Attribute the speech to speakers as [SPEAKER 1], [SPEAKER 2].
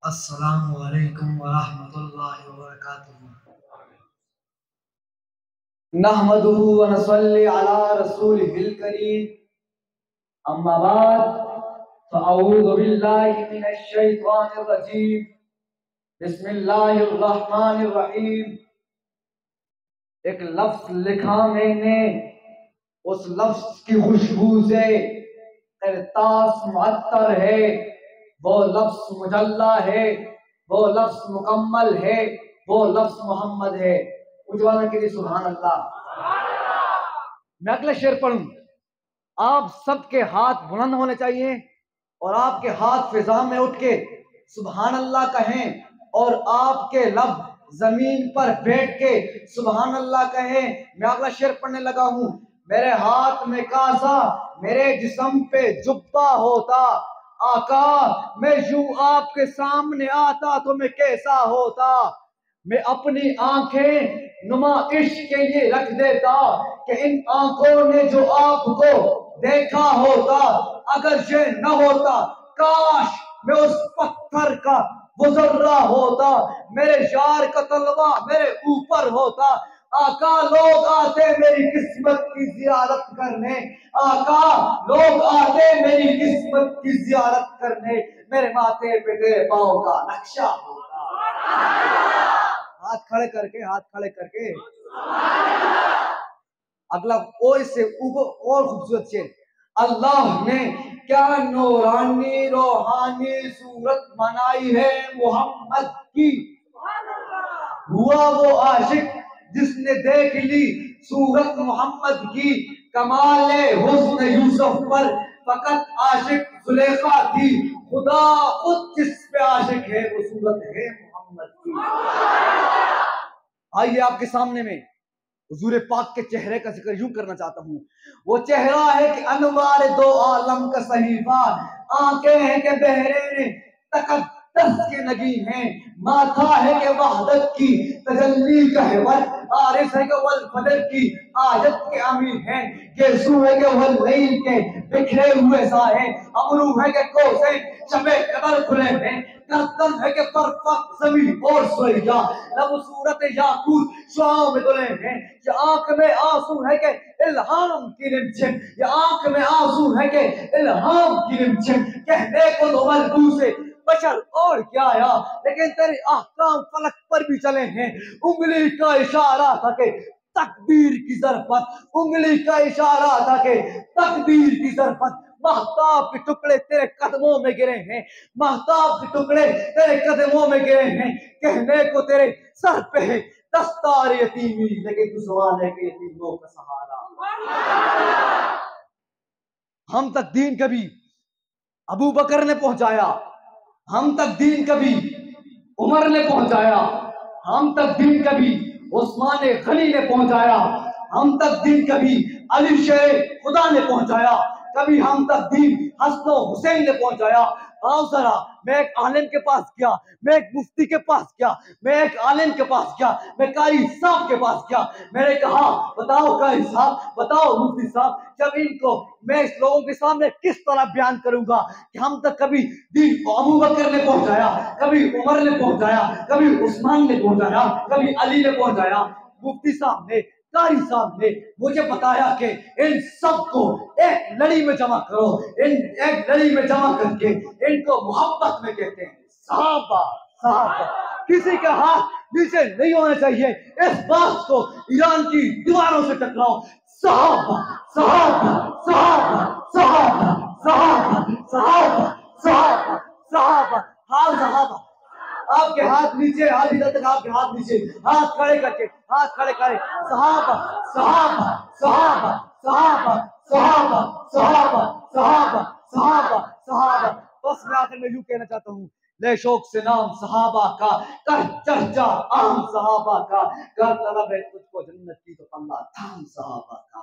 [SPEAKER 1] السلام علیکم ورحمۃ اللہ وبرکاتہ۔ نحمدہ ونصلی علی رسولہ الکریم، اما بعد فاعوذ باللہ من الشیطان الرجیم، بسم اللہ الرحمن الرحیم۔ ایک لفظ لکھا میں نے، اس لفظ کی خوشبو سے قرطاس معطر ہے، وہ لفظ مجلہ ہے، وہ لفظ مکمل ہے، وہ لفظ محمد ہے۔ اجوالا کے لیے سبحان اللہ۔ میں اگلا شعر پڑھوں۔ آپ سب کے ہاتھ بلند ہونے چاہیے اور آپ کے ہاتھ فضا میں اٹھ کے سبحان اللہ کہیں، اور آپ کے لب زمین پر بیٹھ کے سبحان اللہ کہیں۔ میں اگلا شعر پڑھنے لگا ہوں۔ میرے ہاتھ میں کاسا، میرے جسم پہ جبہ ہوتا، آقا میں یوں آپ کے سامنے آتا تو میں کیسا ہوتا۔ میں اپنی آنکھیں نما عشق کے لیے رکھ دیتا کہ ان آنکھوں نے جو آپ کو دیکھا ہوتا، اگر یہ نہ ہوتا کاش میں اس پتھر کا وہ ذرہ ہوتا، میرے یار کا طلبہ میرے اوپر ہوتا۔ آقا لوگ آتے میری قسمت کی زیارت کرنے، آقا لوگ آتے میری قسمت کی زیارت کرنے، میرے ماتھے پہ تیرے پاؤں کا نقشہ ہوتا۔ ہاتھ کھڑے کر کے، ہاتھ کھڑے کر کے۔ اگلا اور اس سے اوپر اور خوبصورت شعر۔ اللہ نے کیا نورانی روحانی صورت بنائی ہے محمد کی، ہوا وہ عاشق جس نے دیکھ لی صورت محمد کی، کمال حسن یوسف پر فقط عاشق زلیخا تھی، خدا خود جس پہ عاشق ہے وہ صورت ہے محمد کی۔ آئیے آپ کے سامنے میں حضور پاک کے چہرے کا ذکر یوں کرنا چاہتا ہوں۔ وہ چہرہ ہے کہ انوار دو عالم کا صحیفہ، آنکھیں ہیں کہ بہرے نے تقدس کے نگی ہیں، ماتھا ہے کہ وحدت کی تجلی کا حوت، عارف ہے کہ والفجر کی آیت کے امیر ہیں، گیسو ہے کہ واللیل کے بکھرے ہوئے سائے، امرو ہے کہ کوسے شب قدر کھلے ہیں، گردن ہے کہ پرفق زمین اور سویا، لب صورت یاقوت شعاع میں دلے ہیں، یہ آنکھ میں آنسو ہے کہ الہام کی رمجھم، یہ آنکھ میں آنسو ہے کہ الہام کی رمجھم، کہنے کو تو ملبوس بشر اور کیا آیا، لیکن تیرے احکام فلک پر بھی چلے ہیں، انگلی کا اشارہ تھا کہ تقدیر کی ضربت، انگلی کا اشارہ تھا کہ تقدیر کی ضربت، مہتاب کے ٹکڑے تیرے قدموں میں گرے ہیں، مہتاب کے ٹکڑے تیرے قدموں میں گرے ہیں، کہنے کو تیرے سر پہ ہے دستار یتیمی، لیکن تو سوال ہے کہ یتیموں کا سہارا۔ ہم تک دین کبھی ابو بکر نے پہنچایا، ہم تک دین کبھی عمر نے پہنچایا، ہم تک دین کبھی عثمان غنی نے پہنچایا، ہم تک دین کبھی علی شیر خدا نے پہنچایا، کبھی ہم تک دین حسن و حسین نے پہنچایا۔ آؤ ذرا، میں ایک عالم کے پاس گیا، میں ایک مفتی کے پاس گیا، میں ایک عالم کے پاس گیا، میں قاری صاحب کے پاس گیا، میں نے کہا بتاؤ قاری صاحب، بتاؤ مفتی صاحب، جب ان کو میں اس لوگوں کے سامنے کس طرح بیان کروں گا کہ ہم تک کبھی دین ابو بکر نے پہنچایا، کبھی عمر نے پہنچایا، کبھی عثمان نے پہنچایا، کبھی علی نے پہنچایا۔ مفتی صاحب نے، قاری صاحب نے مجھے بتایا کہ ان سب کو ایک لڑی میں جمع کرو، ایک لڑی میں جمع کر کے ان کو محبت میں کہتے ہیں صحابہ، صحابہ۔ کسی کا ہاتھ نیچے نہیں ہونا چاہیے، اس بات کو ایران کی دیواروں سے ٹکراؤ، صحابہ، صحابہ، صحابہ، صحابہ، صحابہ، صحابہ، صحابہ، صحابہ، ہاں صحابہ۔ آپ کے ہاتھ نیچے، آدھی تک آپ کے ہاتھ نیچے، ہاتھ کھڑے کر کے، ہاتھ کھڑے کرے، صحابہ، صحابہ، صحابہ، صحابہ، صحابہ، صحابہ، صحابہ، صحابہ، صحابہ۔ بس میں آخر میں یوں کہنا چاہتا ہوں، لے شوق سے نام صحابہ کا، کر چرچا عام صحابہ کا، کر طلب ہے تجھ کو جنت کی تو اللہ تھام صحابہ کا۔